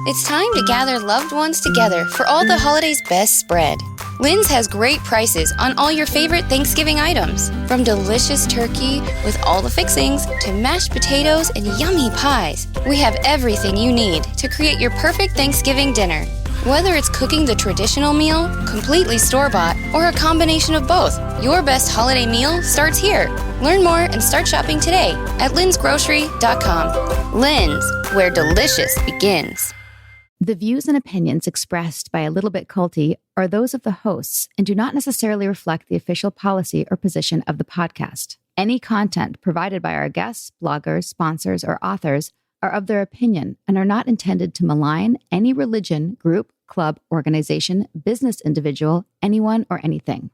It's time to gather loved ones together for all the holidays' best spread. Lynn's has great prices on all your favorite Thanksgiving items, from delicious turkey with all the fixings to mashed potatoes and yummy pies. We have everything you need to create your perfect Thanksgiving dinner. Whether it's cooking the traditional meal, completely store-bought, or a combination of both, your best holiday meal starts here. Learn more and start shopping today at lynsgrocery.com. Lynn's, where delicious begins. The views and opinions expressed by A Little Bit Culty are those of the hosts and do not necessarily reflect the official policy or position of the podcast. Any content provided by our guests, bloggers, sponsors, or authors are of their opinion and are not intended to malign any religion, group, club, organization, business individual, anyone, or anything.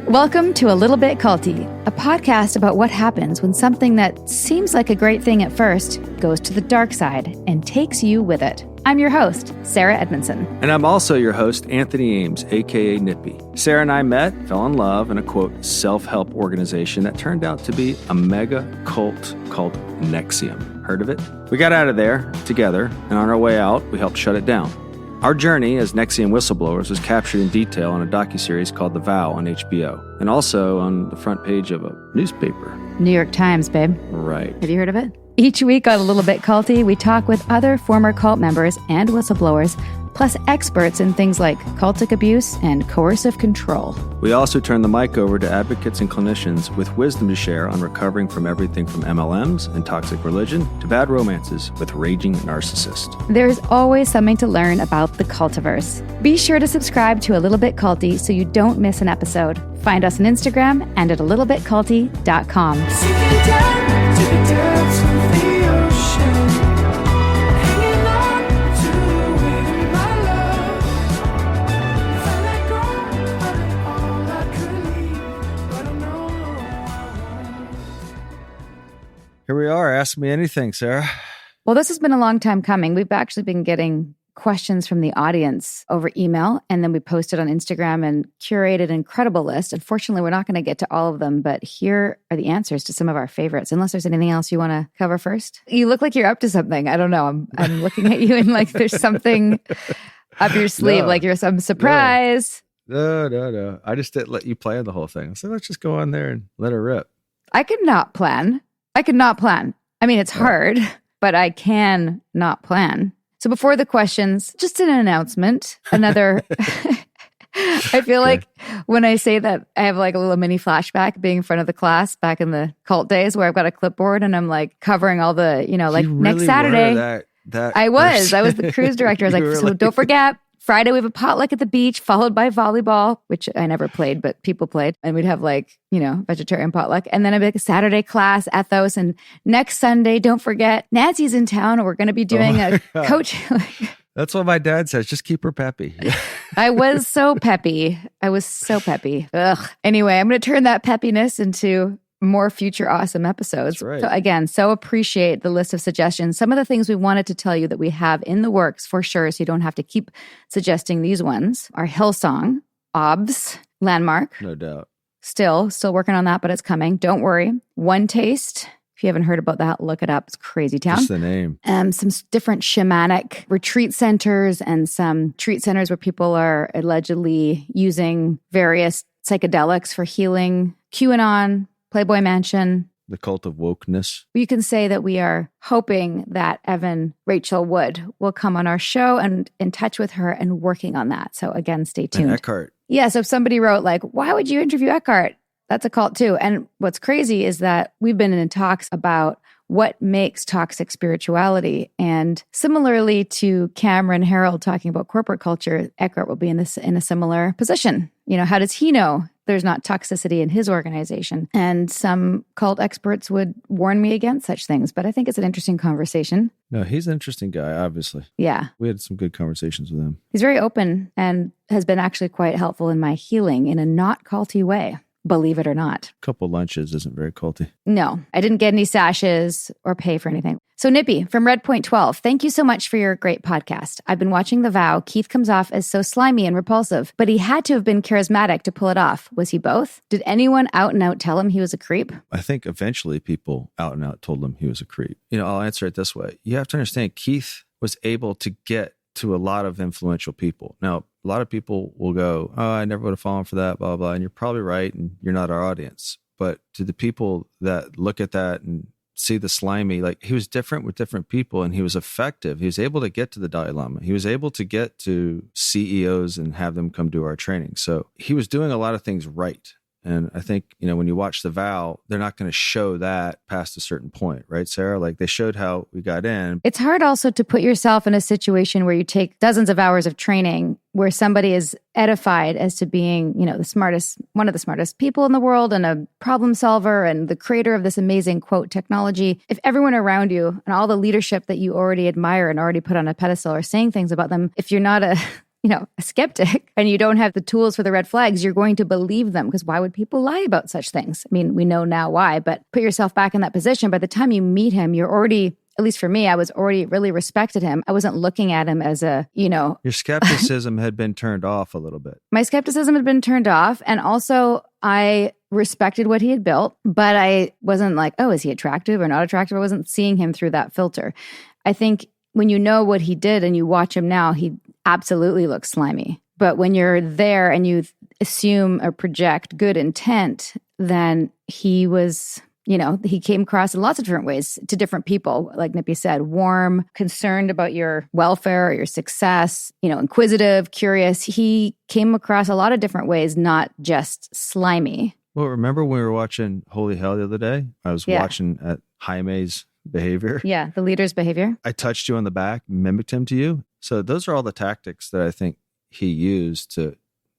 Welcome to A Little Bit Culty, a podcast about what happens when something that seems like a great thing at first goes to the dark side and takes you with it. I'm your host, Sarah Edmondson. And I'm also your host, Anthony Ames, a.k.a. Nippy. Sarah and I met, fell in love in a, quote, self-help organization that turned out to be a mega cult called NXIVM. Heard of it? We got out of there together, and on our way out, we helped shut it down. Our journey as NXIVM whistleblowers was captured in detail on a docuseries called The Vow on HBO, and also on the front page of a newspaper. New York Times, babe. Right. Have you heard of it? Each week on A Little Bit Culty, we talk with other former cult members and whistleblowers, plus experts in things like cultic abuse and coercive control. We also turn the mic over to advocates and clinicians with wisdom to share on recovering from everything from MLMs and toxic religion to bad romances with raging narcissists. There's always something to learn about the cultiverse. Be sure to subscribe to A Little Bit Culty so you don't miss an episode. Find us on Instagram and at alittlebitculty.com. Here we are. Ask me anything, Sarah. Well, this has been a long time coming. We've actually been getting questions from the audience over email, and then we posted on Instagram and curated an incredible list. Unfortunately, we're not going to get to all of them, but here are the answers to some of our favorites, unless there's anything else you want to cover first. You look like you're up to something. I don't know. I'm looking at you and like there's something up your sleeve, like you're some surprise. No. I just didn't let you plan the whole thing. So let's just go on there and let her rip. I could not plan. I mean, it's hard, but I can not plan. So before the questions, just an announcement, another, I feel like when I say that, I have like a little mini flashback being in front of the class back in the cult days where I've got a clipboard and I'm like covering all the, like you next really Saturday. Were that I was the cruise director. I was like, so don't forget, Friday we have a potluck at the beach followed by volleyball, which I never played, but people played. And we'd have like, vegetarian potluck. And then I'd be like a Saturday class, ethos. And next Sunday, don't forget, Nancy's in town and we're going to be doing a coach. That's what my dad says. Just keep her peppy. I was so peppy. Ugh. Anyway, I'm going to turn that peppiness into more future awesome episodes. That's right. So again, so appreciate the list of suggestions. Some of the things we wanted to tell you that we have in the works for sure, so you don't have to keep suggesting these ones, are Hillsong, OBS, Landmark. No doubt. Still working on that, but it's coming. Don't worry. One Taste. If you haven't heard about that, look it up. It's crazy town. Just the name. Some different shamanic retreat centers and some treat centers where people are allegedly using various psychedelics for healing. QAnon, Playboy Mansion. The cult of wokeness. You can say that we are hoping that Evan Rachel Wood will come on our show and in touch with her and working on that. So again, stay tuned. And Eckhart. Yeah, so if somebody wrote like, why would you interview Eckhart? That's a cult too. And what's crazy is that we've been in talks about what makes toxic spirituality. And similarly to Cameron Harold talking about corporate culture, Eckhart will be in a similar position. How does he know there's not toxicity in his organization? And some cult experts would warn me against such things, but I think it's an interesting conversation. No, he's an interesting guy, obviously. Yeah. We had some good conversations with him. He's very open and has been actually quite helpful in my healing in a not culty way. believe it or not. A couple lunches isn't very culty. No, I didn't get any sashes or pay for anything. So Nippy from Red Point 12, thank you so much for your great podcast. I've been watching The Vow. Keith comes off as so slimy and repulsive, but he had to have been charismatic to pull it off. Was he both? Did anyone out and out tell him he was a creep? I think eventually people out and out told him he was a creep. I'll answer it this way. You have to understand, Keith was able to get to a lot of influential people. Now, a lot of people will go, oh, I never would have fallen for that, blah, blah. And you're probably right. And you're not our audience. But to the people that look at that and see the slimy, like he was different with different people and he was effective. He was able to get to the Dalai Lama. He was able to get to CEOs and have them come do our training. So he was doing a lot of things right. And I think, when you watch The Vow, they're not going to show that past a certain point, right, Sarah? Like they showed how we got in. It's hard also to put yourself in a situation where you take dozens of hours of training where somebody is edified as to being, the smartest, one of the smartest people in the world and a problem solver and the creator of this amazing, quote, technology. If everyone around you and all the leadership that you already admire and already put on a pedestal are saying things about them, if you're not a skeptic and you don't have the tools for the red flags, you're going to believe them because why would people lie about such things? I mean, we know now why, but put yourself back in that position. By the time you meet him, you're already, at least for me, I was already really respected him. I wasn't looking at him as a, Your skepticism had been turned off a little bit. My skepticism had been turned off. And also I respected what he had built, but I wasn't like, oh, is he attractive or not attractive? I wasn't seeing him through that filter. I think when you know what he did and you watch him now, he absolutely looks slimy. But when you're there and you assume or project good intent, then he was, he came across in lots of different ways to different people. Like Nippy said, warm, concerned about your welfare or your success, inquisitive, curious. He came across a lot of different ways, not just slimy. Well, remember when we were watching Holy Hell the other day? I was watching at Jaime's behavior. Yeah, the leader's behavior. I touched you on the back, mimicked him to you. So those are all the tactics that I think he used to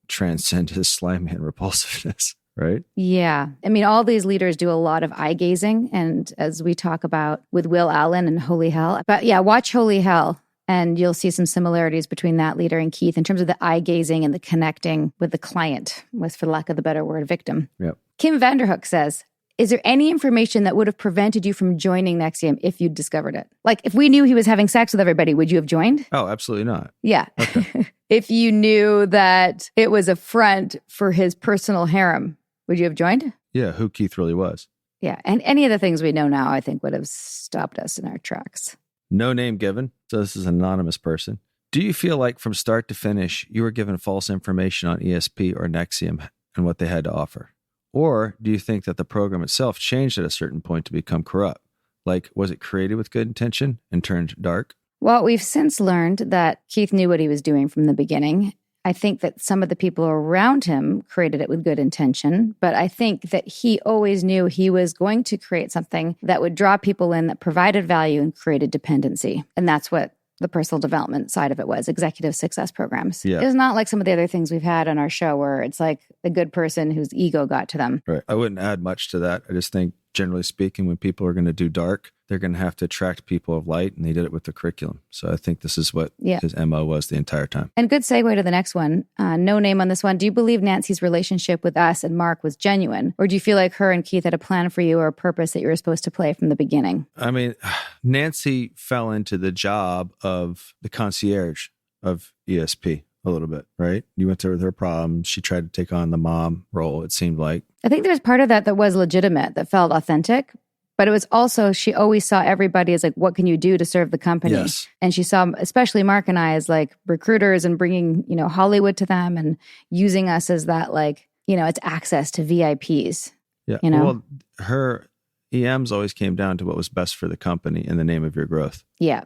transcend his slimy and repulsiveness, right? Yeah. I mean, all these leaders do a lot of eye gazing. And as we talk about with Will Allen and Holy Hell. But yeah, watch Holy Hell and you'll see some similarities between that leader and Keith in terms of the eye gazing and the connecting with the client, with, for lack of the better word, victim. Yep. Kim Vanderhook says, is there any information that would have prevented you from joining NXIVM if you'd discovered it? Like if we knew he was having sex with everybody, would you have joined? Oh, absolutely not. Yeah. Okay. If you knew that it was a front for his personal harem, would you have joined? Yeah, who Keith really was. Yeah. And any of the things we know now, I think would have stopped us in our tracks. No name given. So this is an anonymous person. Do you feel like from start to finish, you were given false information on ESP or NXIVM and what they had to offer? Or do you think that the program itself changed at a certain point to become corrupt? Like, was it created with good intention and turned dark? Well, we've since learned that Keith knew what he was doing from the beginning. I think that some of the people around him created it with good intention, but I think that he always knew he was going to create something that would draw people in, that provided value and created dependency. And that's what the personal development side of it was, executive success programs. Yeah. It's not like some of the other things we've had on our show where it's like the good person whose ego got to them. Right. I wouldn't add much to that. I just think, generally speaking, when people are going to do dark, they're going to have to attract people of light, and they did it with the curriculum. So I think this is what his MO was the entire time. And good segue to the next one. No name on this one. Do you believe Nancy's relationship with us and Mark was genuine? Or do you feel like her and Keith had a plan for you or a purpose that you were supposed to play from the beginning? I mean, Nancy fell into the job of the concierge of ESP a little bit, right? You went to her with her problems. She tried to take on the mom role, it seemed like. I think there's part of that was legitimate, that felt authentic. But it was also, she always saw everybody as like, what can you do to serve the company? Yes. And she saw, especially Mark and I, as like recruiters and bringing, Hollywood to them and using us as that, like, it's access to VIPs. Yeah. Well, her EMs always came down to what was best for the company in the name of your growth. Yeah.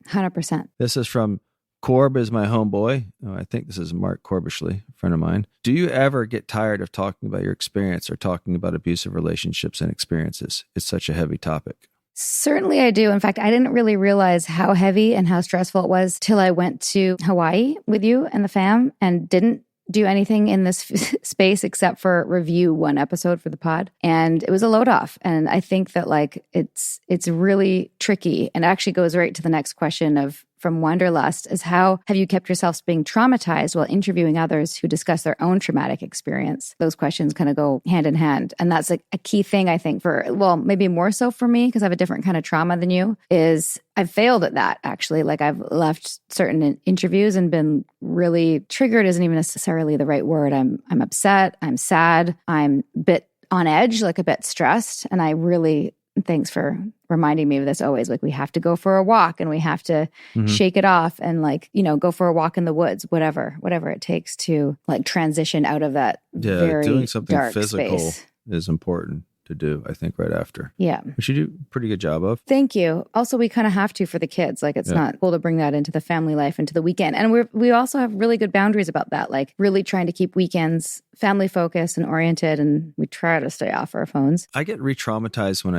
100%. This is from Corb is my homeboy. Oh, I think this is Mark Corbishley, a friend of mine. Do you ever get tired of talking about your experience or talking about abusive relationships and experiences? It's such a heavy topic. Certainly I do. In fact, I didn't really realize how heavy and how stressful it was till I went to Hawaii with you and the fam and didn't do anything in this space except for review one episode for the pod. And it was a load off. And I think that like it's really tricky and actually goes right to the next question of from Wanderlust is how have you kept yourselves being traumatized while interviewing others who discuss their own traumatic experience? Those questions kind of go hand in hand. And that's like a key thing, I think, for, well, maybe more so for me, because I have a different kind of trauma than you, is I've failed at that, actually. Like I've left certain interviews and been really triggered isn't even necessarily the right word. I'm upset, I'm sad, I'm a bit on edge, like a bit stressed. And I really, thanks for reminding me of this always, like we have to go for a walk and we have to shake it off and like, you know, go for a walk in the woods, whatever it takes to like transition out of that very doing something dark physical space. is important to do, I think, right after. Yeah. Which you do a pretty good job of. Thank you. Also, we kind of have to for the kids. Like it's not cool to bring that into the family life, into the weekend. And we also have really good boundaries about that, like really trying to keep weekends family focused and oriented, and we try to stay off our phones. I get re-traumatized when I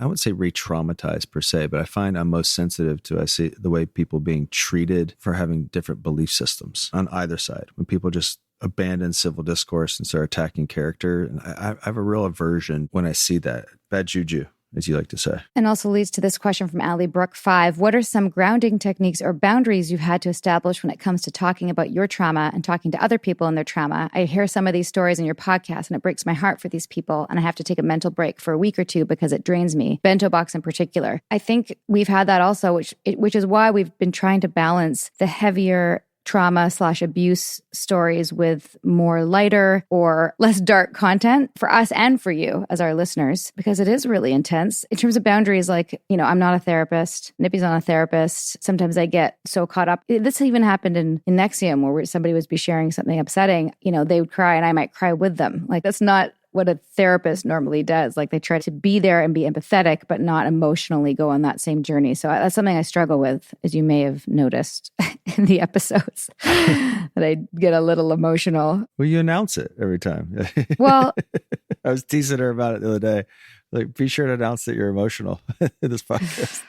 wouldn't say re-traumatized per se, but I find I'm most sensitive to, I see the way people being treated for having different belief systems on either side. When people just abandon civil discourse and start attacking character. And I have a real aversion when I see that. Bad juju, as you like to say. And also leads to this question from Allie Brooke 5. What are some grounding techniques or boundaries you've had to establish when it comes to talking about your trauma and talking to other people and their trauma? I hear some of these stories in your podcast and it breaks my heart for these people. And I have to take a mental break for a week or two because it drains me. Bento box in particular. I think we've had that also, which is why we've been trying to balance the heavier trauma/abuse stories with more lighter or less dark content for us and for you as our listeners, because it is really intense. In terms of boundaries, like, you know, I'm not a therapist. Nippy's not a therapist. Sometimes I get so caught up. This even happened in NXIVM where somebody would be sharing something upsetting. You know, they would cry and I might cry with them. Like that's not what a therapist normally does. Like they try to be there and be empathetic, but not emotionally go on that same journey. So that's something I struggle with, as you may have noticed in the episodes, that I get a little emotional. Well, you announce it every time. Well, I was teasing her about it the other day. Like, be sure to announce that you're emotional in this podcast.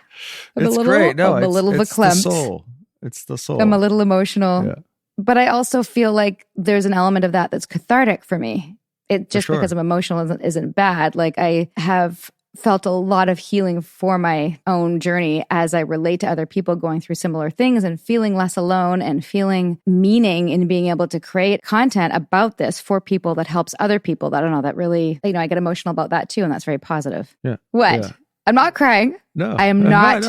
It's great. No, I'm a little it's verklempt. the soul. It's the soul. I'm a little emotional. Yeah. But I also feel like there's an element of that that's cathartic for me. It just because I'm emotional isn't bad. Like I have felt a lot of healing for my own journey as I relate to other people going through similar things and feeling less alone and feeling meaning in being able to create content about this for people that helps other people. I don't know, that really, you know, I get emotional about that too. And that's very positive. Yeah. What? Yeah. I'm not crying. No, I am not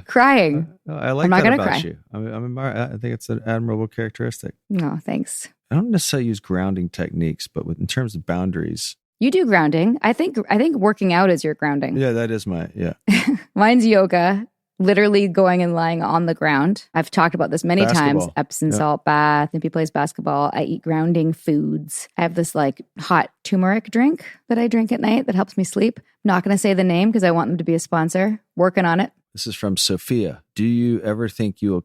crying. I like I'm not that about cry. You. I think it's an admirable characteristic. No, thanks. I don't necessarily use grounding techniques, but in terms of boundaries. You do grounding. I think working out is your grounding. Yeah, that is Mine's yoga, literally going and lying on the ground. I've talked about this many times. Epsom salt bath. Nippy plays basketball. I eat grounding foods. I have this like hot turmeric drink that I drink at night that helps me sleep. Not going to say the name because I want them to be a sponsor. Working on it. This is from Sophia. Do you ever think you will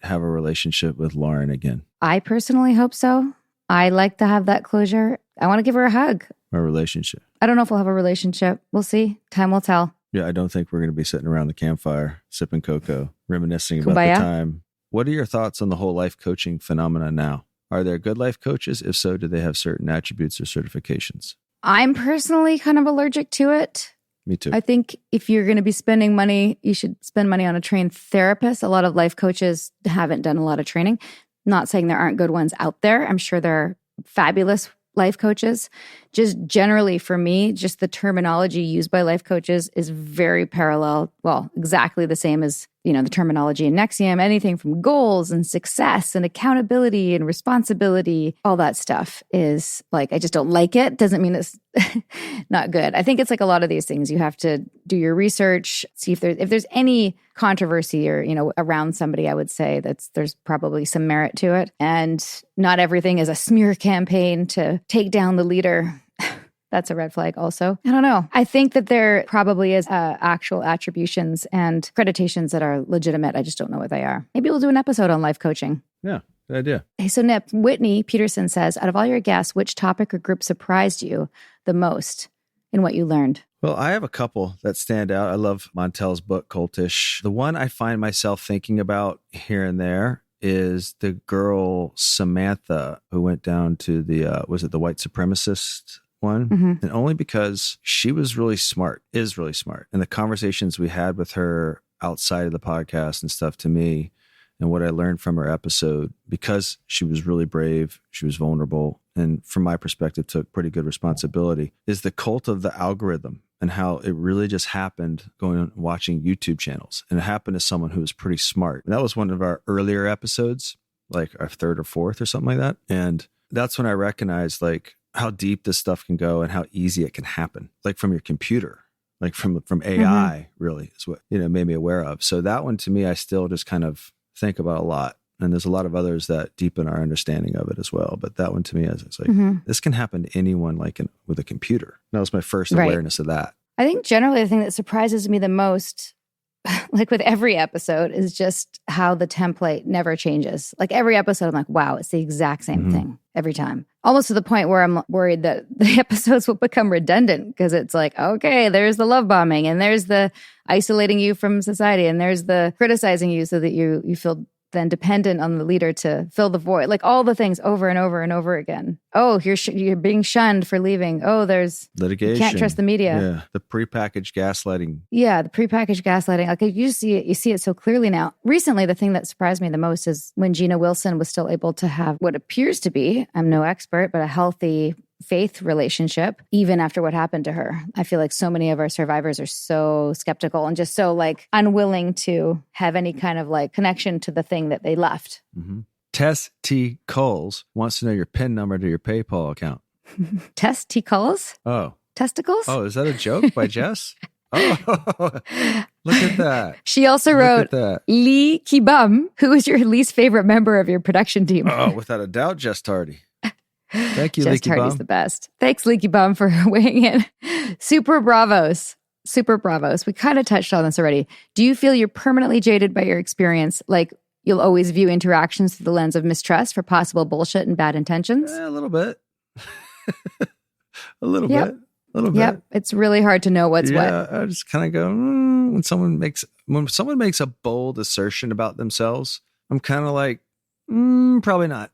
have a relationship with Lauren again? I personally hope so. I like to have that closure. I want to give her a hug. A relationship. I don't know if we'll have a relationship. We'll see. Time will tell. Yeah, I don't think we're going to be sitting around the campfire, sipping cocoa, reminiscing Kumbaya. about the time. What are your thoughts on the whole life coaching phenomena now? Are there good life coaches? If so, do they have certain attributes or certifications? I'm personally kind of allergic to it. Me too. I think if you're going to be spending money, you should spend money on a trained therapist. A lot of life coaches haven't done a lot of training. Not saying there aren't good ones out there. I'm sure there are fabulous life coaches. Just generally for me, just the terminology used by life coaches is very parallel. Well, exactly the same as, you know, the terminology in NXIVM, anything from goals and success and accountability and responsibility, all that stuff is like, I just don't like it. Doesn't mean it's not good. I think it's like a lot of these things. You have to do your research, see if there's any controversy or, you know, around somebody, I would say there's probably some merit to it. And not everything is a smear campaign to take down the leader. That's a red flag also. I don't know. I think that there probably is actual attributions and accreditations that are legitimate. I just don't know what they are. Maybe we'll do an episode on life coaching. Yeah, good idea. Hey, so Nip, Whitney Peterson says, out of all your guests, which topic or group surprised you the most in what you learned? Well, I have a couple that stand out. I love Montel's book, Cultish. The one I find myself thinking about here and there is the girl Samantha who went down to the, was it the white supremacist one? Mm-hmm. And only because she was really smart, is really smart. And the conversations we had with her outside of the podcast and stuff, to me, and what I learned from her episode, because she was really brave, she was vulnerable, and from my perspective took pretty good responsibility, is the cult of the algorithm and how it really just happened going and watching YouTube channels. And it happened to someone who was pretty smart. And that was one of our earlier episodes, like our third or fourth or something like that. And that's when I recognized like how deep this stuff can go and how easy it can happen, like from your computer. Like from AI, really is what, made me aware of. So that one to me, I still just kind of think about a lot. And there's a lot of others that deepen our understanding of it as well. But that one to me is it's like, this can happen to anyone with a computer. That was my first awareness of that. I think generally the thing that surprises me the most, like with every episode, is just how the template never changes. Like every episode, I'm like, wow, it's the exact same thing every time. Almost to the point where I'm worried that the episodes will become redundant because it's like, okay, there's the love bombing and there's the isolating you from society and there's the criticizing you so that you feel then dependent on the leader to fill the void. Like all the things over and over and over again. Oh, you're being shunned for leaving. Oh, there's litigation. You can't trust the media. Yeah, the prepackaged gaslighting. Yeah, the prepackaged gaslighting. Like you see it so clearly now. Recently, the thing that surprised me the most is when Gina Wilson was still able to have what appears to be, I'm no expert, but a healthy faith relationship, even after what happened to her. I feel like so many of our survivors are so skeptical and just so like unwilling to have any kind of like connection to the thing that they left. Tess T. Coles wants to know your PIN number to your PayPal account. Tess T. Coles? Oh. Testicles? Oh, is that a joke by Jess? Oh, look at that. She also wrote, Lee Kibum, who is your least favorite member of your production team? Oh, without a doubt, Jess Tardy. Thank you, Jess Leaky Tardy's Bum. the best. Thanks, Leaky Bum, for weighing in. Super bravos. We kind of touched on this already. Do you feel you're permanently jaded by your experience? Like you'll always view interactions through the lens of mistrust for possible bullshit and bad intentions? A little bit. A little bit. Yep. It's really hard to know what's what. I just kind of go, when someone makes a bold assertion about themselves, I'm kind of like, probably not.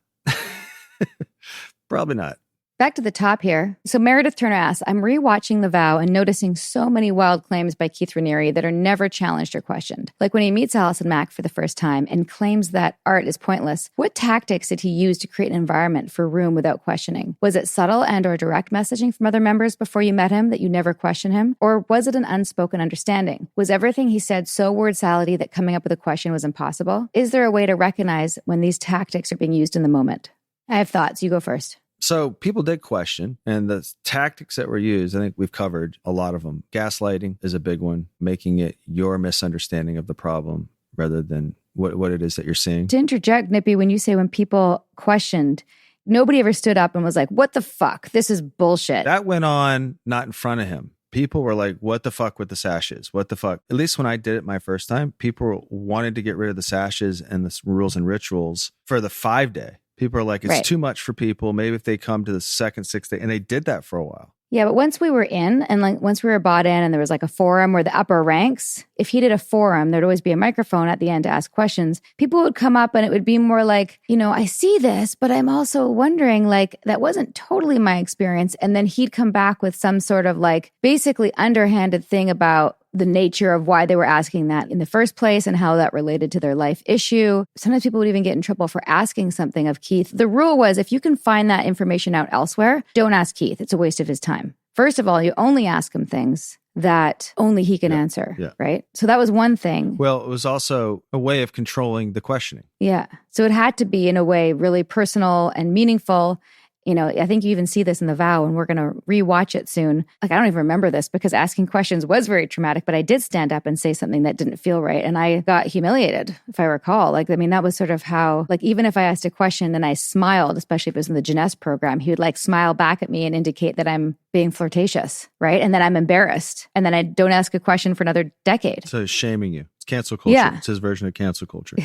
Probably not. Back to the top here. So Meredith Turner asks, I'm rewatching The Vow and noticing so many wild claims by Keith Raniere that are never challenged or questioned. Like when he meets Allison Mack for the first time and claims that art is pointless, what tactics did he use to create an environment for room without questioning? Was it subtle and or direct messaging from other members before you met him that you never question him? Or was it an unspoken understanding? Was everything he said so word salady that coming up with a question was impossible? Is there a way to recognize when these tactics are being used in the moment? I have thoughts. You go first. So people did question, and the tactics that were used, I think we've covered a lot of them. Gaslighting is a big one, making it your misunderstanding of the problem rather than what it is that you're seeing. To interject, Nippy, when you say when people questioned, nobody ever stood up and was like, what the fuck? This is bullshit. That went on not in front of him. People were like, what the fuck with the sashes? What the fuck? At least when I did it my first time, people wanted to get rid of the sashes and the rules and rituals for the 5-day. People are like, it's too much for people. Maybe if they come to the second, 6th day. And they did that for a while. Yeah, but once we were in and like once we were bought in and there was like a forum where the upper ranks, if he did a forum, there'd always be a microphone at the end to ask questions. People would come up and it would be more like, I see this, but I'm also wondering, like, that wasn't totally my experience. And then he'd come back with some sort of like basically underhanded thing about the nature of why they were asking that in the first place and how that related to their life issue. Sometimes people would even get in trouble for asking something of Keith. The rule was if you can find that information out elsewhere, don't ask Keith. It's a waste of his time. First of all, you only ask him things that only he can answer, right? So that was one thing. Well, it was also a way of controlling the questioning. Yeah. So it had to be, in a way, really personal and meaningful. I think you even see this in The Vow, and we're going to rewatch it soon. Like, I don't even remember this because asking questions was very traumatic, but I did stand up and say something that didn't feel right. And I got humiliated, if I recall. That was sort of how, even if I asked a question and I smiled, especially if it was in the Jeunesse program, he would smile back at me and indicate that I'm being flirtatious, right? And then I'm embarrassed. And then I don't ask a question for another decade. So he's shaming you. It's cancel culture. Yeah. It's his version of cancel culture.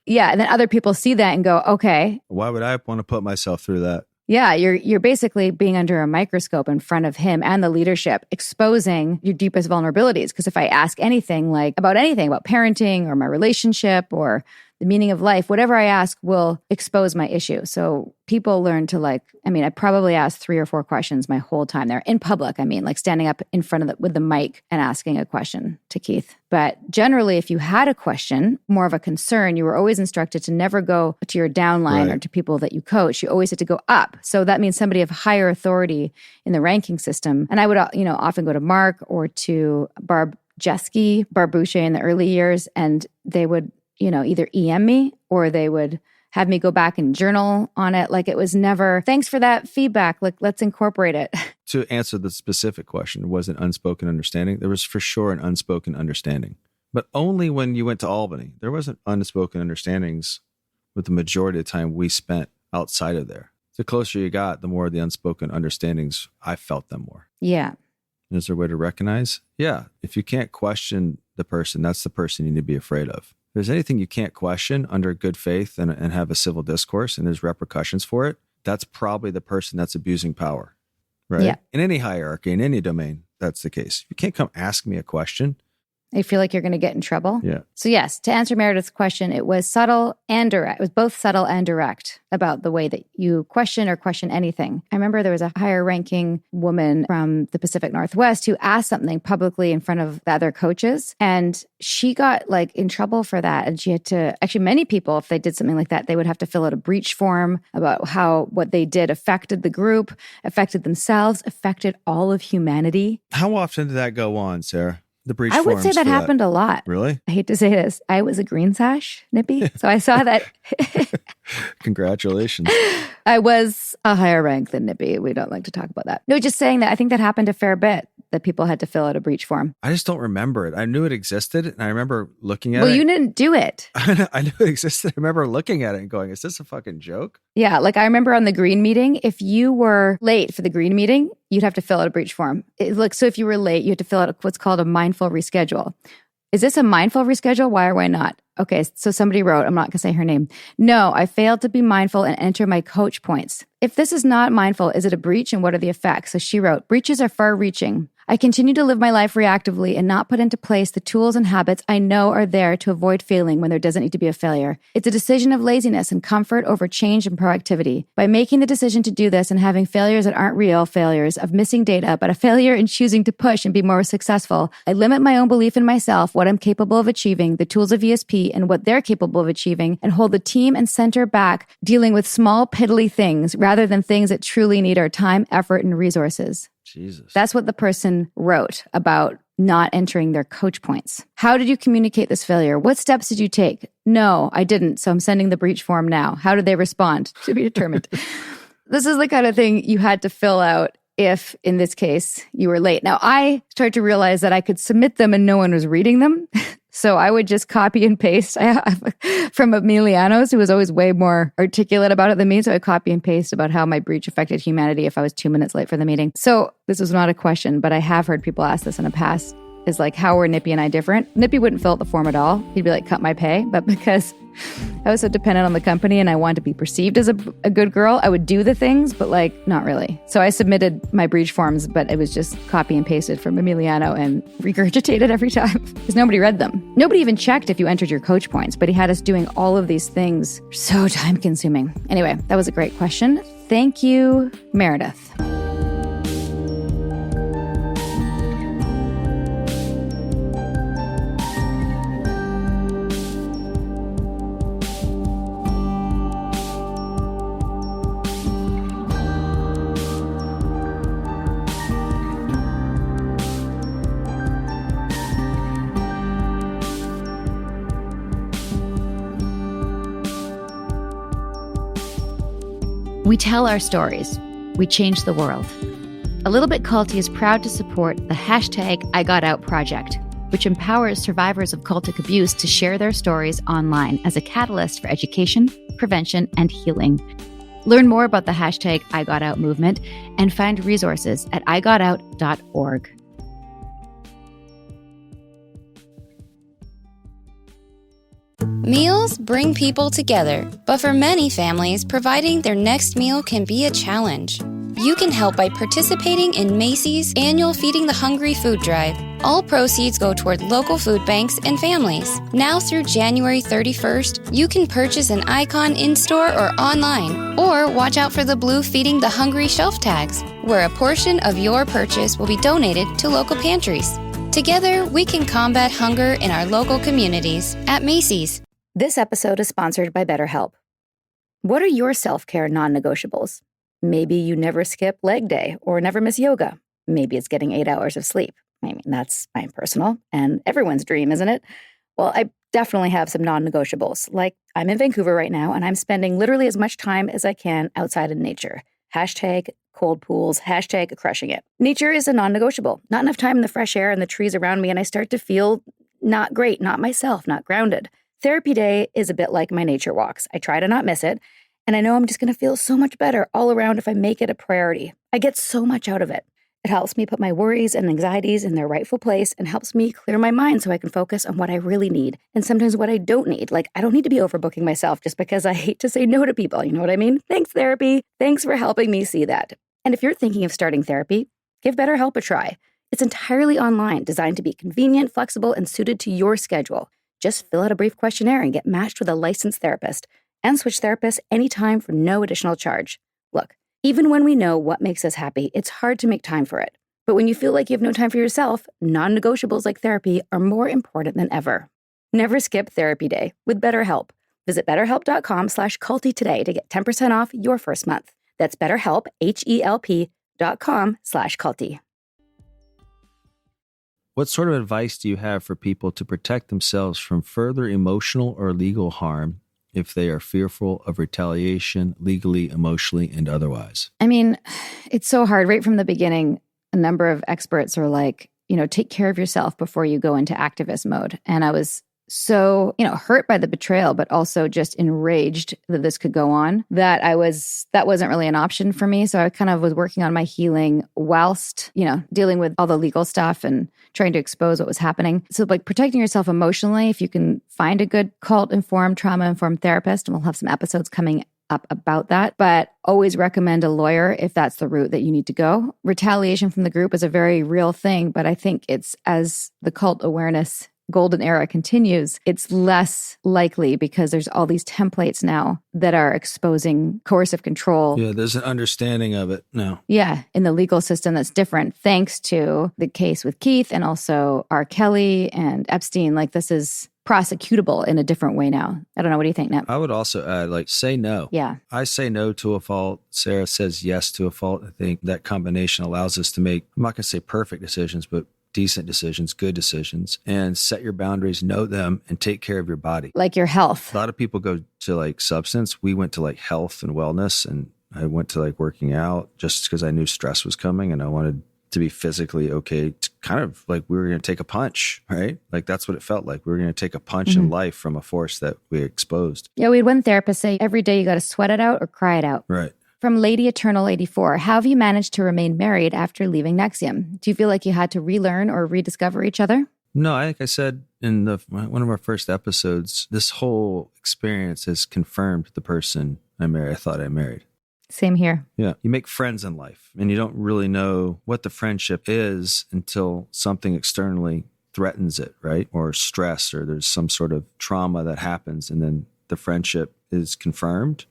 Yeah. And then other people see that and go, okay. Why would I want to put myself through that? Yeah, you're basically being under a microscope in front of him and the leadership, exposing your deepest vulnerabilities. Because if I ask anything about parenting or my relationship or the meaning of life, whatever I ask will expose my issue. So people learn to I probably asked 3 or 4 questions my whole time there in public. Standing up in front of with the mic and asking a question to Keith. But generally, if you had a question, more of a concern, you were always instructed to never go to your downline or to people that you coach. You always had to go up. So that means somebody of higher authority in the ranking system. And I would, often go to Mark or to Barb Boucher in the early years, and they would, either EM me or they would have me go back and journal on it. It was never, thanks for that feedback. Let's incorporate it. To answer the specific question, was it unspoken understanding? There was for sure an unspoken understanding, but only when you went to Albany. There wasn't unspoken understandings with the majority of the time we spent outside of there. The closer you got, the more the unspoken understandings, I felt them more. Yeah. Is there a way to recognize? Yeah. If you can't question the person, that's the person you need to be afraid of. If there's anything you can't question under good faith and have a civil discourse and there's repercussions for it, that's probably the person that's abusing power, right? Yeah. In any hierarchy, in any domain, that's the case. You can't come ask me a question. I feel like you're going to get in trouble. Yeah. So yes, to answer Meredith's question, it was subtle and direct. It was both subtle and direct about the way that you question anything. I remember there was a higher ranking woman from the Pacific Northwest who asked something publicly in front of the other coaches, and she got in trouble for that. And she had to, actually many people, if they did something like that, they would have to fill out a breach form about how what they did affected the group, affected themselves, affected all of humanity. How often did that go on, Sarah? The breach I would say that happened a lot. Really? I hate to say this. I was a green sash, Nippy. So I saw that. Congratulations. I was a higher rank than Nippy. We don't like to talk about that. No, just saying that I think that happened a fair bit, that people had to fill out a breach form. I just don't remember it. I knew it existed, and I remember looking at it. Well, you didn't do it. I knew it existed. I remember looking at it and going, is this a fucking joke? Yeah, I remember on the green meeting, if you were late for the green meeting, you'd have to fill out a breach form. So if you were late, you had to fill out what's called a mindful reschedule. Is this a mindful reschedule? Why or why not? Okay, so somebody wrote, I'm not going to say her name. No, I failed to be mindful and enter my coach points. If this is not mindful, is it a breach, and what are the effects? So she wrote, breaches are far-reaching. I continue to live my life reactively and not put into place the tools and habits I know are there to avoid failing when there doesn't need to be a failure. It's a decision of laziness and comfort over change and proactivity. By making the decision to do this and having failures that aren't real failures of missing data, but a failure in choosing to push and be more successful, I limit my own belief in myself, what I'm capable of achieving, the tools of ESP and what they're capable of achieving, and hold the team and center back dealing with small, piddly things rather than things that truly need our time, effort, and resources. Jesus. That's what the person wrote about not entering their coach points. How did you communicate this failure? What steps did you take? No, I didn't. So I'm sending the breach form now. How did they respond? To be determined. This is the kind of thing you had to fill out if, in this case, you were late. Now, I started to realize that I could submit them and no one was reading them. So I would just copy and paste from Emiliano's, who was always way more articulate about it than me. So I copy and paste about how my breach affected humanity if I was 2 minutes late for the meeting. So this was not a question, but I have heard people ask this in the past, is how were Nippy and I different? Nippy wouldn't fill out the form at all. He'd be cut my pay. But because I was so dependent on the company and I wanted to be perceived as a good girl, I would do the things, but not really. So I submitted my breach forms, but it was just copy and pasted from Emiliano and regurgitated every time because nobody read them. Nobody even checked if you entered your coach points, but he had us doing all of these things. So time consuming. Anyway, that was a great question. Thank you, Meredith. We tell our stories. We change the world. A Little Bit Culty is proud to support the #IGotOut project, which empowers survivors of cultic abuse to share their stories online as a catalyst for education, prevention, and healing. Learn more about the #IGotOut movement and find resources at igotout.org. Meals bring people together, but for many families, providing their next meal can be a challenge. You can help by participating in Macy's annual Feeding the Hungry food drive. All proceeds go toward local food banks and families. Now through January 31st, you can purchase an icon in-store or online, or watch out for the blue Feeding the Hungry shelf tags, where a portion of your purchase will be donated to local pantries. Together, we can combat hunger in our local communities at Macy's. This episode is sponsored by BetterHelp. What are your self-care non-negotiables? Maybe you never skip leg day or never miss yoga. Maybe it's getting 8 hours of sleep. I mean, that's my personal and everyone's dream, isn't it? Well, I definitely have some non-negotiables. Like, I'm in Vancouver right now, and I'm spending literally as much time as I can outside in nature. Hashtag cold pools, hashtag crushing it. Nature is a non-negotiable. Not enough time in the fresh air and the trees around me, and I start to feel not great, not myself, not grounded. Therapy day is a bit like my nature walks. I try to not miss it, and I know I'm just going to feel so much better all around if I make it a priority. I get so much out of it. It helps me put my worries and anxieties in their rightful place and helps me clear my mind so I can focus on what I really need and sometimes what I don't need. Like, I don't need to be overbooking myself just because I hate to say no to people. You know what I mean? Thanks, therapy. Thanks for helping me see that. And if you're thinking of starting therapy, give BetterHelp a try. It's entirely online, designed to be convenient, flexible, and suited to your schedule. Just fill out a brief questionnaire and get matched with a licensed therapist and switch therapists anytime for no additional charge. Look, even when we know what makes us happy, it's hard to make time for it. But when you feel like you have no time for yourself, non-negotiables like therapy are more important than ever. Never skip therapy day with BetterHelp. Visit betterhelp.com/culty today to get 10% off your first month. That's BetterHelp, HELP.com/culty. What sort of advice do you have for people to protect themselves from further emotional or legal harm if they are fearful of retaliation, legally, emotionally, and otherwise? I mean, it's so hard. Right from the beginning, a number of experts are like, take care of yourself before you go into activist mode. And I was so, hurt by the betrayal, but also just enraged that this could go on, that wasn't really an option for me. So I kind of was working on my healing whilst, dealing with all the legal stuff and trying to expose what was happening. So like protecting yourself emotionally, if you can find a good cult-informed, trauma-informed therapist, and we'll have some episodes coming up about that, but always recommend a lawyer if that's the route that you need to go. Retaliation from the group is a very real thing, but I think it's as the cult awareness golden era continues, it's less likely because there's all these templates now that are exposing coercive control. Yeah, there's an understanding of it now. Yeah, in the legal system that's different thanks to the case with Keith and also R. Kelly and Epstein. Like, this is prosecutable in a different way now. I don't know. What do you think, Nip? I would also add, say no. Yeah. I say no to a fault. Sarah says yes to a fault. I think that combination allows us to make, I'm not going to say perfect decisions, but decent decisions, good decisions, and set your boundaries, know them, and take care of your body. Like your health. A lot of people go to substance. We went to health and wellness, and I went to working out just because I knew stress was coming and I wanted to be physically okay, to kind of we were going to take a punch, right? That's what it felt like. We were going to take a punch in life from a force that we exposed. Yeah, we had one therapist say every day you got to sweat it out or cry it out. Right. From Lady Eternal 84, how have you managed to remain married after leaving NXIVM? Do you feel like you had to relearn or rediscover each other? No, like I said in one of our first episodes, this whole experience has confirmed the person I thought I married. Same here. Yeah. You make friends in life, and you don't really know what the friendship is until something externally threatens it, right? Or stress, or there's some sort of trauma that happens, and then the friendship is confirmed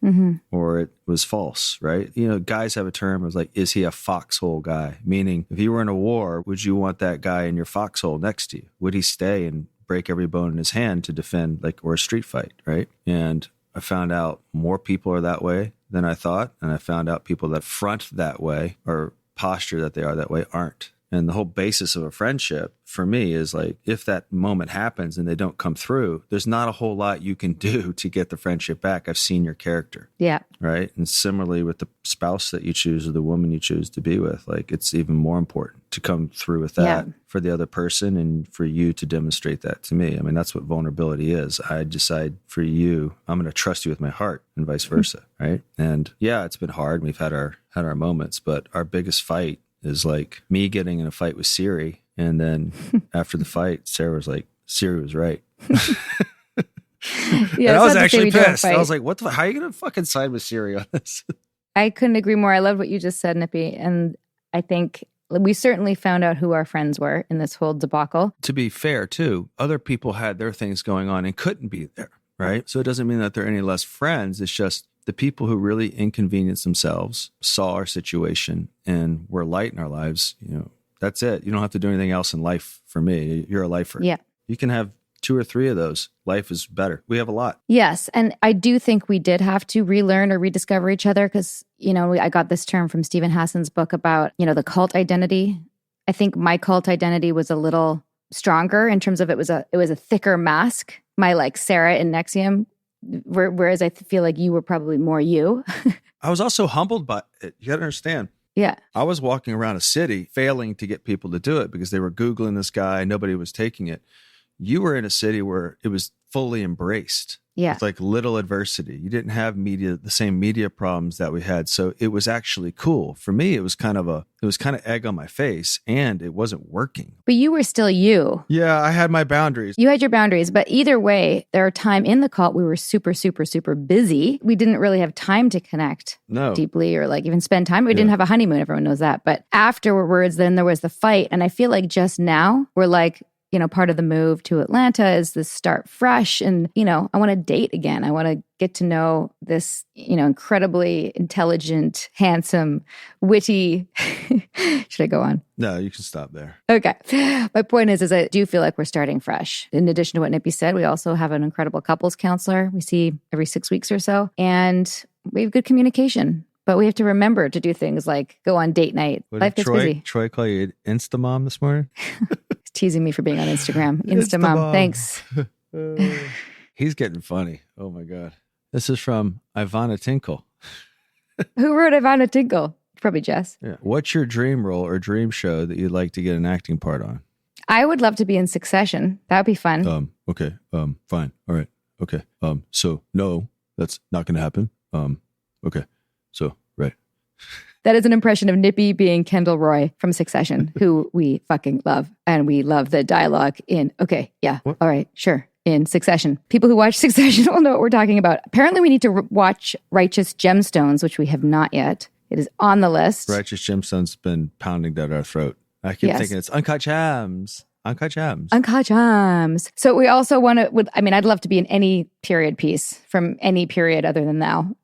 or it was false, right? Guys have a term of is he a foxhole guy? Meaning, if you were in a war, would you want that guy in your foxhole next to you? Would he stay and break every bone in his hand to defend, or a street fight, right? And I found out more people are that way than I thought. And I found out people that front that way or posture that they are that way aren't. And the whole basis of a friendship for me is if that moment happens and they don't come through, there's not a whole lot you can do to get the friendship back. I've seen your character. Yeah. Right. And similarly with the spouse that you choose or the woman you choose to be with, it's even more important to come through with that for the other person and for you to demonstrate that to me. I mean, that's what vulnerability is. I decide for you, I'm going to trust you with my heart and vice versa. Right. And yeah, it's been hard. We've had our moments, but our biggest fight is me getting in a fight with Siri. And then after the fight, Sarah was like, Siri was right. Yeah, and I was actually pissed. I was like, what the, how are you going to fucking side with Siri on this? I couldn't agree more. I loved what you just said, Nippy. And I think We certainly found out who our friends were in this whole debacle. To be fair, too, other people had their things going on and couldn't be there, right? So it doesn't mean that they're any less friends. It's just the people who really inconvenienced themselves saw our situation and were light in our lives. That's it. You don't have to do anything else in life for me. You're a lifer. Yeah. You can have 2 or 3 of those. Life is better. We have a lot. Yes. And I do think we did have to relearn or rediscover each other because, I got this term from Stephen Hassan's book about, the cult identity. I think my cult identity was a little stronger in terms of it was a thicker mask. My like Sarah and NXIVM, whereas I feel like you were probably more you. I was also humbled by it. You got to understand. Yeah. I was walking around a city failing to get people to do it because they were Googling this guy. Nobody was taking it. You were in a city where it was fully embraced. Yeah. With like little adversity. You didn't have the same media problems that we had. So it was actually cool. For me, it was kind of egg on my face and it wasn't working. But you were still you. Yeah, I had my boundaries. You had your boundaries. But either way, there are time in the cult we were super, super, super busy. We didn't really have time to connect deeply or like even spend time. We didn't have a honeymoon. Everyone knows that. But afterwards, then there was the fight. And I feel like just now we're like, part of the move to Atlanta is this start fresh. And, I want to date again. I want to get to know this, incredibly intelligent, handsome, witty. Should I go on? No, you can stop there. Okay. My point is I do feel like we're starting fresh. In addition to what Nippy said, we also have an incredible couples counselor we see every 6 weeks or so. And we have good communication. But we have to remember to do things like go on date night. Life gets busy. Troy call you Instamom this morning? He's teasing me for being on Instagram. Instamom. Thanks. He's getting funny. Oh my God. This is from Ivana Tinkle. Who wrote Ivana Tinkle? Probably Jess. Yeah. What's your dream role or dream show that you'd like to get an acting part on? I would love to be in Succession. That would be fun. Okay. Fine. All right. Okay. So no, that's not going to happen. Okay. So, right. That is an impression of Nippy being Kendall Roy from Succession, who we fucking love. And we love the dialogue in, okay, yeah, what? All right, sure, in Succession. People who watch Succession will know what we're talking about. Apparently we need to watch Righteous Gemstones, which we have not yet. It is on the list. Righteous Gemstones been pounding down our throat. I keep thinking it's Uncut Gems. Uncut Gems. Uncut Gems. So we also want to, I'd love to be in any period piece from any period other than now.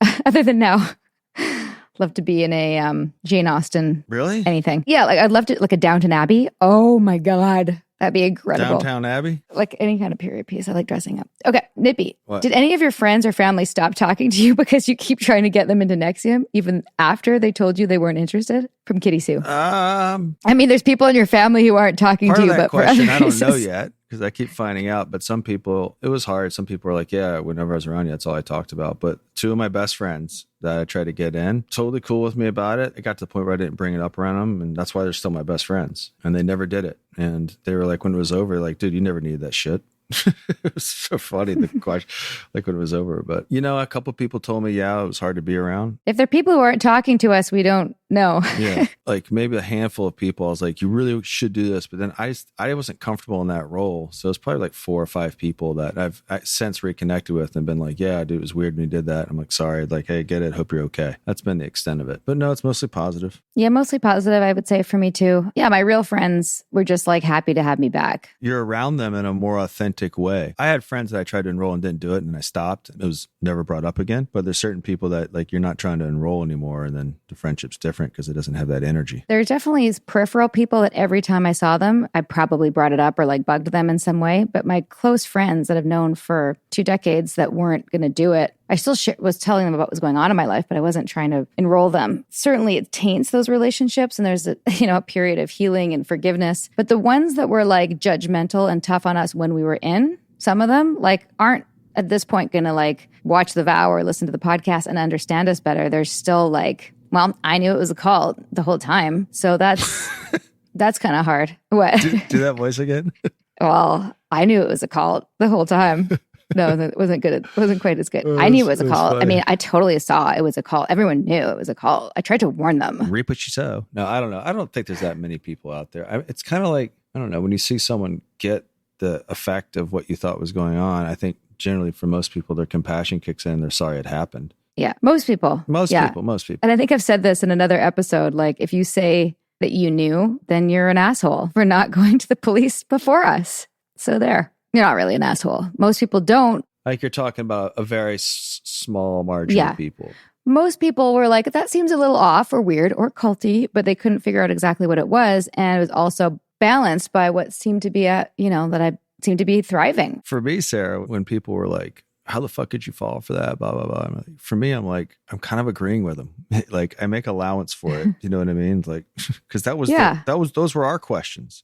Love to be in a Jane Austen. Really? Anything. Yeah, I'd love to, like a Downton Abbey. Oh my God. That'd be incredible. Downtown Abbey? Like any kind of period piece. I like dressing up. Okay, Nippy. What? Did any of your friends or family stop talking to you because you keep trying to get them into NXIVM, even after they told you they weren't interested? From Kitty Sue. There's people in your family who aren't talking to you, but question, for other reasons. I don't know yet. Because I keep finding out, but some people, it was hard. Some people were like, yeah, whenever I was around you, that's all I talked about. But 2 of my best friends that I tried to get in, totally cool with me about it. It got to the point where I didn't bring it up around them. And that's why they're still my best friends. And they never did it. And they were like, when it was over, like, dude, you never needed that shit. It was so funny, the question, like when it was over. But, a couple people told me, yeah, it was hard to be around. If they're people who aren't talking to us, we don't know. Yeah. Like maybe a handful of people, I was like, you really should do this. But then I wasn't comfortable in that role. So it's probably like 4 or 5 people that I've since reconnected with and been like, yeah, dude, it was weird when you did that. I'm like, sorry. Like, hey, get it. Hope you're okay. That's been the extent of it. But no, it's mostly positive. Yeah, mostly positive, I would say for me too. Yeah, my real friends were just like happy to have me back. You're around them in a more authentic way. I had friends that I tried to enroll and didn't do it and I stopped. It was never brought up again. But there's certain people that like you're not trying to enroll anymore and then the friendship's different because it doesn't have that energy. There definitely is peripheral people that every time I saw them, I probably brought it up or like bugged them in some way. But my close friends that I've known for 2 decades that weren't going to do it, I still was telling them about what was going on in my life, but I wasn't trying to enroll them. Certainly it taints those relationships and there's a period of healing and forgiveness. But the ones that were like judgmental and tough on us when we were in, some of them like aren't at this point going to like watch The Vow or listen to the podcast and understand us better. They're still like, well, I knew it was a cult the whole time. So that's kind of hard. What? Do that voice again. Well, I knew it was a cult the whole time. No, it wasn't good. It wasn't quite as good. I knew it was a cult. Funny. I totally saw it was a cult. Everyone knew it was a cult. I tried to warn them. Reap what you sow. No, I don't know. I don't think there's that many people out there. It's kind of like, I don't know, when you see someone get the effect of what you thought was going on, I think generally for most people, their compassion kicks in. They're sorry it happened. Yeah, most people. Most people. And I think I've said this in another episode. Like if you say that you knew, then you're an asshole for not going to the police before us. So there. You're not really an asshole. Most people don't. Like you're talking about a very small margin of people. Most people were like, that seems a little off or weird or culty, but they couldn't figure out exactly what it was. And it was also balanced by what seemed to be that I seemed to be thriving. For me, Sarah, when people were like, how the fuck did you fall for that? Blah, blah, blah. For me, I'm like, I'm kind of agreeing with them. Like I make allowance for it. You know what I mean? Like, because those were our questions.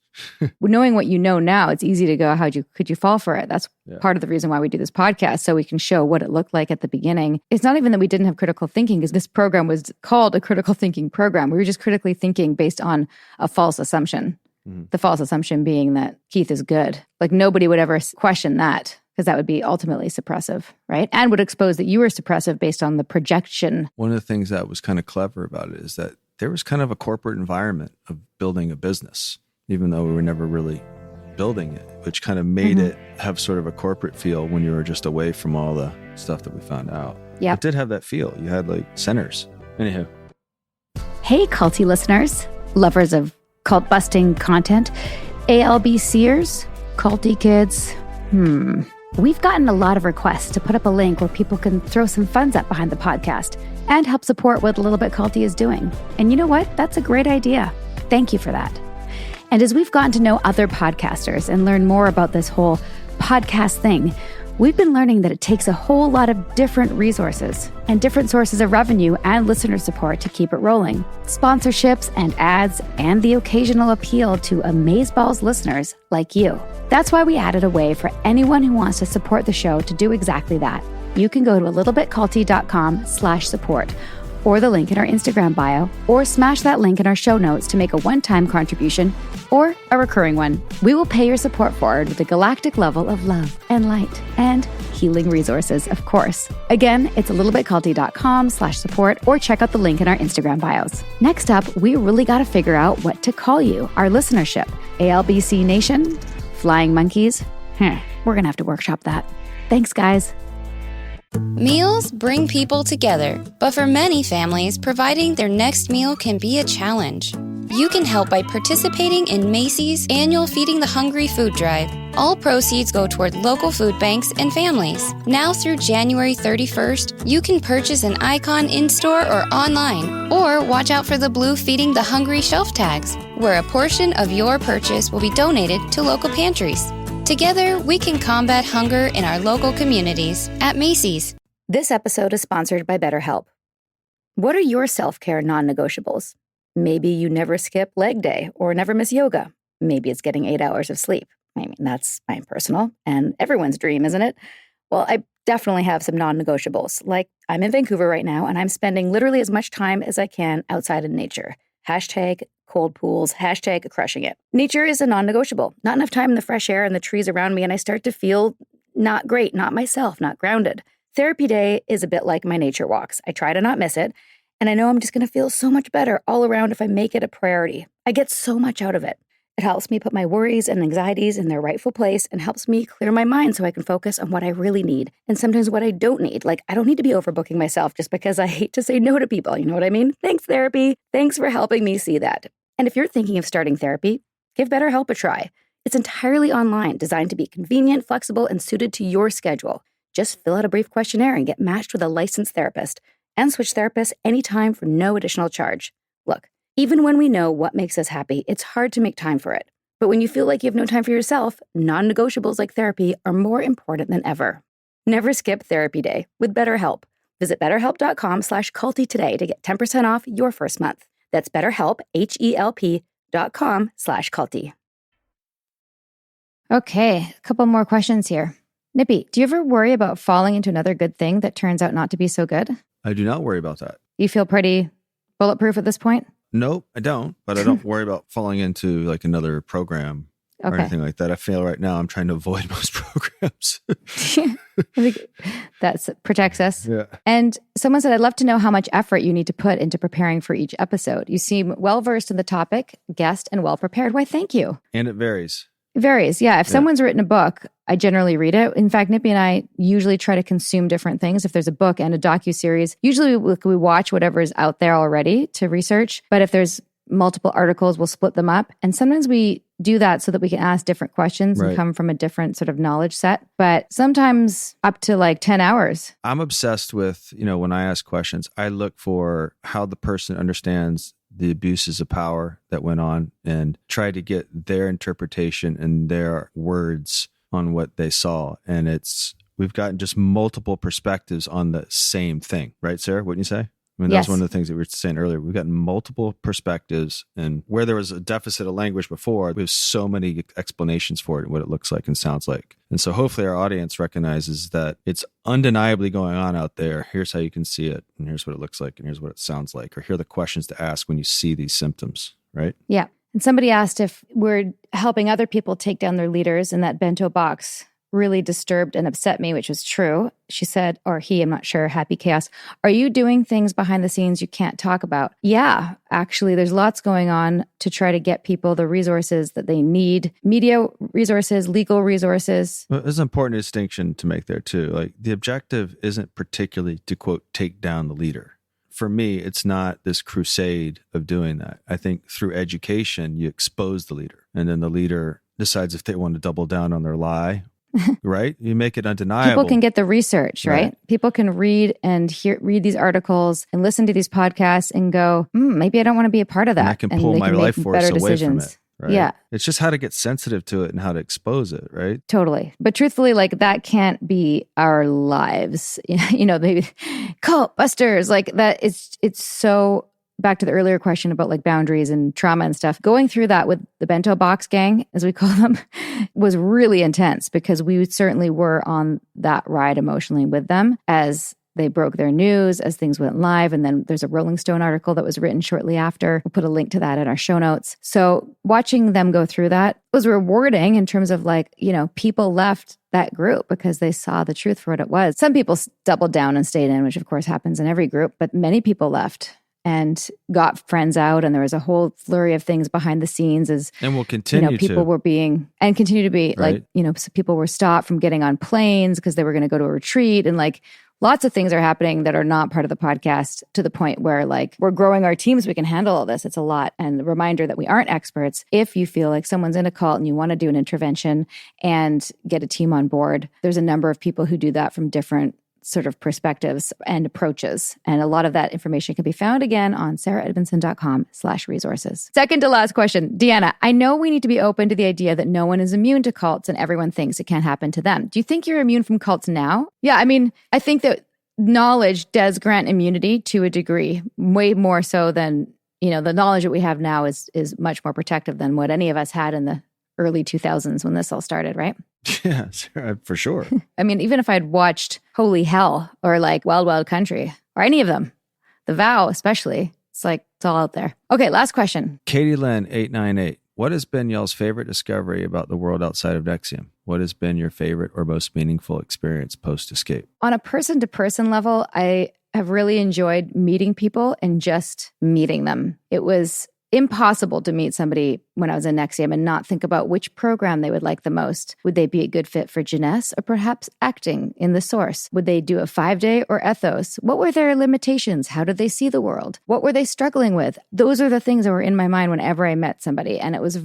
Knowing what you know now, it's easy to go, could you fall for it? That's part of the reason why we do this podcast, so we can show what it looked like at the beginning. It's not even that we didn't have critical thinking, because this program was called a critical thinking program. We were just critically thinking based on a false assumption. Mm-hmm. The false assumption being that Keith is good. Like nobody would ever question that, because that would be ultimately suppressive, right? And would expose that you were suppressive based on the projection. One of the things that was kind of clever about it is that there was kind of a corporate environment of building a business, even though we were never really building it, which kind of made it have sort of a corporate feel when you were just away from all the stuff that we found out. Yeah. It did have that feel. You had like centers. Anywho. Hey, Culty listeners, lovers of cult busting content, ALBCers, Culty kids. We've gotten a lot of requests to put up a link where people can throw some funds up behind the podcast and help support what A Little Bit Culty is doing. And you know what? That's a great idea. Thank you for that. And as we've gotten to know other podcasters and learn more about this whole podcast thing, we've been learning that it takes a whole lot of different resources and different sources of revenue and listener support to keep it rolling. Sponsorships and ads and the occasional appeal to amazeballs listeners like you. That's why we added a way for anyone who wants to support the show to do exactly that. You can go to alittlebitculty.com/support, or the link in our Instagram bio, or smash that link in our show notes to make a one-time contribution or a recurring one. We will pay your support forward with a galactic level of love and light and healing resources, of course. Again, it's alittlebitculty.com/support, or check out the link in our Instagram bios. Next up, we really got to figure out what to call you, our listenership. ALBC Nation? Flying Monkeys? We're going to have to workshop that. Thanks, guys. Meals bring people together, but for many families, providing their next meal can be a challenge. You can help by participating in Macy's annual Feeding the Hungry food drive. All proceeds go toward local food banks and families. Now through January 31st, you can purchase an icon in-store or online, or watch out for the blue Feeding the Hungry shelf tags, where a portion of your purchase will be donated to local pantries. Together, we can combat hunger in our local communities at Macy's. This episode is sponsored by BetterHelp. What are your self-care non-negotiables? Maybe you never skip leg day or never miss yoga. Maybe it's getting 8 hours of sleep. I mean, that's my personal and everyone's dream, isn't it? Well, I definitely have some non-negotiables. Like, I'm in Vancouver right now, and I'm spending literally as much time as I can outside in nature. Hashtag cold pools, hashtag crushing it. Nature is a non-negotiable. Not enough time in the fresh air and the trees around me, and I start to feel not great, not myself, not grounded. Therapy day is a bit like my nature walks. I try to not miss it, and I know I'm just going to feel so much better all around if I make it a priority. I get so much out of it. It helps me put my worries and anxieties in their rightful place and helps me clear my mind so I can focus on what I really need and sometimes what I don't need. Like, I don't need to be overbooking myself just because I hate to say no to people. You know what I mean? Thanks, therapy. Thanks for helping me see that. And if you're thinking of starting therapy, give BetterHelp a try. It's entirely online, designed to be convenient, flexible, and suited to your schedule. Just fill out a brief questionnaire and get matched with a licensed therapist, and switch therapists anytime for no additional charge. Look, even when we know what makes us happy, it's hard to make time for it. But when you feel like you have no time for yourself, non-negotiables like therapy are more important than ever. Never skip therapy day with BetterHelp. Visit betterhelp.com/culty today to get 10% off your first month. That's BetterHelp, HELP.com/culty. Okay, a couple more questions here. Nippy, do you ever worry about falling into another good thing that turns out not to be so good? I do not worry about that. You feel pretty bulletproof at this point? Nope, I don't. But I don't worry about falling into like another program or anything like that. I feel right now I'm trying to avoid most programs. I think that protects us. Yeah. And someone said, I'd love to know how much effort you need to put into preparing for each episode. You seem well-versed in the topic, guest, and well-prepared. Why, thank you. And it varies. It varies. Yeah. If someone's written a book, I generally read it. In fact, Nippy and I usually try to consume different things. If there's a book and a docuseries, usually we watch whatever is out there already to research. But if there's multiple articles, we'll split them up. And sometimes we do that so that we can ask different questions and come from a different sort of knowledge set. But sometimes up to like 10 hours. I'm obsessed with, when I ask questions, I look for how the person understands the abuses of power that went on and try to get their interpretation and their words on what they saw. And we've gotten just multiple perspectives on the same thing. Right, Sarah? Wouldn't you say? I mean, that's one of the things that we were saying earlier. We've gotten multiple perspectives, and where there was a deficit of language before, we have so many explanations for it and what it looks like and sounds like. And so hopefully our audience recognizes that it's undeniably going on out there. Here's how you can see it, and here's what it looks like, and here's what it sounds like, or here are the questions to ask when you see these symptoms, right? Yeah. And somebody asked if we're helping other people take down their leaders, and that bento box really disturbed and upset me, which was true. She said, or he, I'm not sure, Happy Chaos, are you doing things behind the scenes you can't talk about? Yeah, actually, there's lots going on to try to get people the resources that they need, media resources, legal resources. Well, there's an important distinction to make there too. Like, the objective isn't particularly to, quote, take down the leader. For me, it's not this crusade of doing that. I think through education, you expose the leader, and then the leader decides if they want to double down on their lie. Right? You make it undeniable. People can get the research, right? People can read and read these articles and listen to these podcasts and go, maybe I don't want to be a part of that. And I can pull my life force away from it. Right? Yeah. It's just how to get sensitive to it and how to expose it, right? Totally. But truthfully, like, that can't be our lives. Maybe cult busters, like that. It's so back to the earlier question about like boundaries and trauma and stuff. Going through that with the bento box gang, as we call them, was really intense because we certainly were on that ride emotionally with them as they broke their news, as things went live. And then there's a Rolling Stone article that was written shortly after. We'll put a link to that in our show notes. So watching them go through that was rewarding in terms of like, people left that group because they saw the truth for what it was. Some people doubled down and stayed in, which of course happens in every group, but many people left and got friends out, and there was a whole flurry of things behind the scenes and will continue people were being and continue to be right. So people were stopped from getting on planes because they were going to go to a retreat, and like lots of things are happening that are not part of the podcast, to the point where like we're growing our teams. We can handle all this. It's a lot. And the reminder that we aren't experts. If you feel like someone's in a cult and you want to do an intervention and get a team on board, there's a number of people who do that from different sort of perspectives and approaches. And a lot of that information can be found again on sarahedmondson.com/resources. Second to last question. Deanna, I know we need to be open to the idea that no one is immune to cults and everyone thinks it can't happen to them. Do you think you're immune from cults now? Yeah, I mean, I think that knowledge does grant immunity to a degree, way more so than, the knowledge that we have now is much more protective than what any of us had in the early 2000s when this all started, right? Yeah, for sure. I mean, even if I'd watched Holy Hell or like Wild Wild Country or any of them, The Vow especially, it's like, it's all out there. Okay, last question. Katie Lynn 898. What has been y'all's favorite discovery about the world outside of NXIVM? What has been your favorite or most meaningful experience post-escape? On a person-to-person level, I have really enjoyed meeting people and just meeting them. It was impossible to meet somebody when I was in NXIVM and not think about which program they would like the most. Would they be a good fit for Jeunesse or perhaps acting in the Source? Would they do a 5-day or ethos? What were their limitations? How did they see the world? What were they struggling with? Those are the things that were in my mind whenever I met somebody. And it was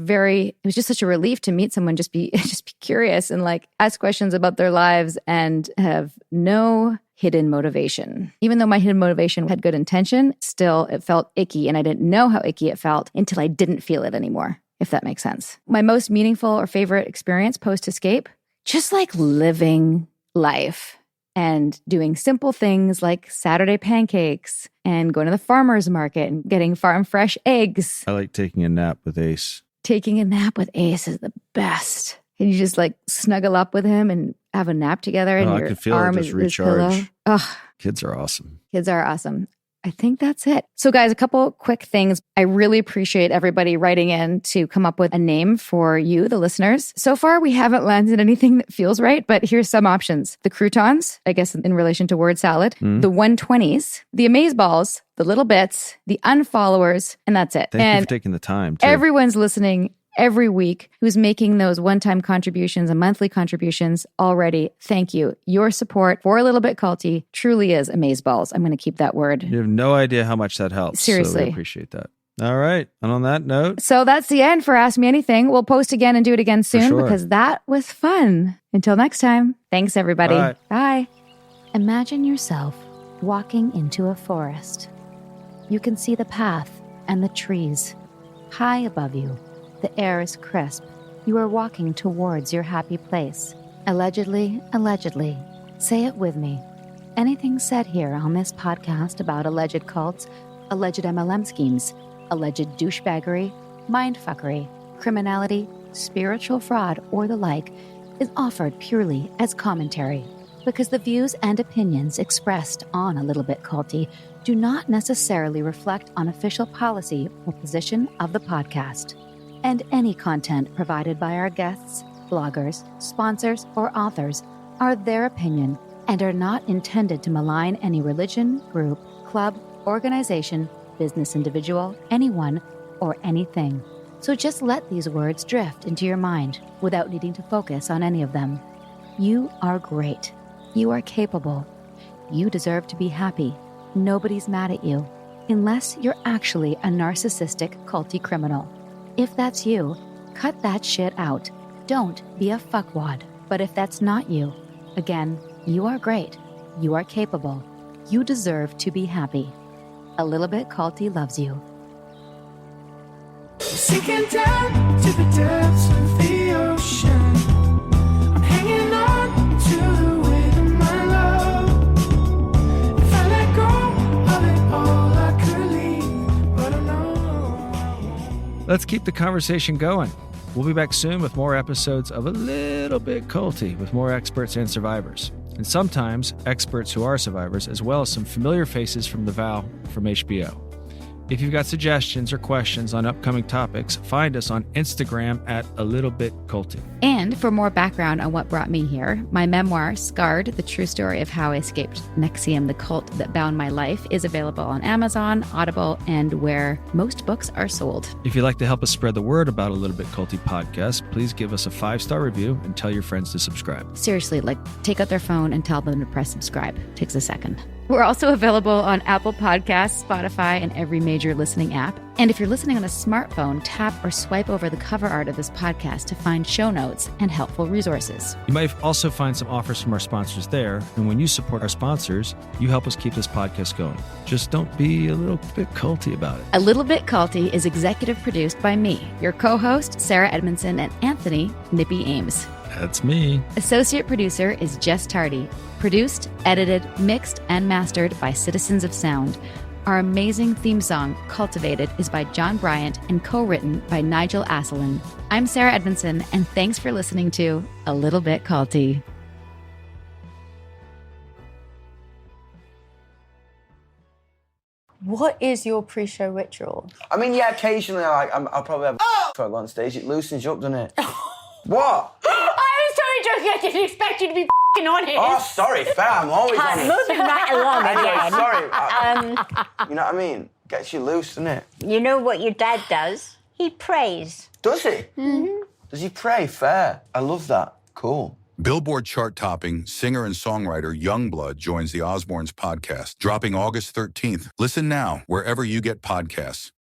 just such a relief to meet someone, just be curious and like ask questions about their lives and have no hidden motivation. Even though my hidden motivation had good intention, still it felt icky, and I didn't know how icky it felt until I didn't feel it anymore, if that makes sense. My most meaningful or favorite experience post-escape, just like living life and doing simple things like Saturday pancakes and going to the farmer's market and getting farm fresh eggs. I like taking a nap with Ace. Taking a nap with Ace is the best. And you just like snuggle up with him and have a nap together, and your arm is his pillow. Oh, kids are awesome. Kids are awesome. I think that's it. So guys, a couple quick things. I really appreciate everybody writing in to come up with a name for you, the listeners. So far, we haven't landed anything that feels right, but here's some options. The croutons, I guess in relation to word salad, the 120s, the amazeballs, the little bits, the unfollowers, and that's it. Thank you for taking the time. Everyone's listening every week who's making those one-time contributions and monthly contributions already. Thank you. Your support for A Little Bit Culty truly is amazeballs. I'm going to keep that word. You have no idea how much that helps. Seriously. So we appreciate that. All right. And on that note, So that's the end for Ask Me Anything. We'll post again and do it again soon sure. because that was fun. Until next time, thanks everybody. Bye. Bye. Imagine yourself walking into a forest. You can see the path and the trees. High above you, the air is crisp. You are walking towards your happy place. Allegedly, say it with me. Anything said here on this podcast about alleged cults, alleged MLM schemes, alleged douchebaggery, mindfuckery, criminality, spiritual fraud, or the like is offered purely as commentary, because the views and opinions expressed on A Little Bit Culty do not necessarily reflect on official policy or position of the podcast. And any content provided by our guests, bloggers, sponsors, or authors are their opinion and are not intended to malign any religion, group, club, organization, business individual, anyone, or anything. So just let these words drift into your mind without needing to focus on any of them. You are great. You are capable. You deserve to be happy. Nobody's mad at you, unless you're actually a narcissistic, culty criminal. If that's you, cut that shit out. Don't be a fuckwad. But if that's not you, again, you are great. You are capable. You deserve to be happy. A Little Bit Culty loves you. Sinking down to the depths of the ocean. I'm hanging on to the weight of my love. If I let go of it all, I could leave, but I know. let's keep the conversation going. We'll be back soon with more episodes of A Little Bit Culty with more experts and survivors. And sometimes experts who are survivors, as well as some familiar faces from The Vow from HBO. If you've got suggestions or questions on upcoming topics, find us on Instagram at A Little Bit Culty. And for more background on what brought me here, my memoir, Scarred, the true story of how I escaped NXIVM, the cult that bound my life, is available on Amazon, Audible, and where most books are sold. If you'd like to help us spread the word about A Little Bit Culty podcast, please give us a 5-star review and tell your friends to subscribe. Seriously, take out their phone and tell them to press subscribe. Takes a second. We're also available on Apple Podcasts, Spotify, and every major listening app. And if you're listening on a smartphone, tap or swipe over the cover art of this podcast to find show notes and helpful resources. You might also find some offers from our sponsors there. And when you support our sponsors, you help us keep this podcast going. Just don't be a little bit culty about it. A Little Bit Culty is executive produced by me, your co-host, Sarah Edmondson, and Anthony Nippy Ames. That's me. Associate producer is Jess Tardy. Produced, edited, mixed, and mastered by Citizens of Sound. Our amazing theme song, Cultivated, is by John Bryant and co-written by Nigel Asselin. I'm Sarah Edmondson, and thanks for listening to A Little Bit Culty. What is your pre-show ritual? I mean, yeah, occasionally I'll probably have a on stage. It loosens you up, doesn't it? What? I'm sorry, Josie, I didn't expect you to be f***ing honest. Oh, sorry, fair. I'm always honest. Moving right along Anyway, again. sorry. You know what I mean? Gets you loose, doesn't it? You know what your dad does? He prays. Does he? Mm-hmm. Does he pray? Fair. I love that. Cool. Billboard chart-topping singer and songwriter Youngblood joins the Osbournes podcast, dropping August 13th. Listen now wherever you get podcasts.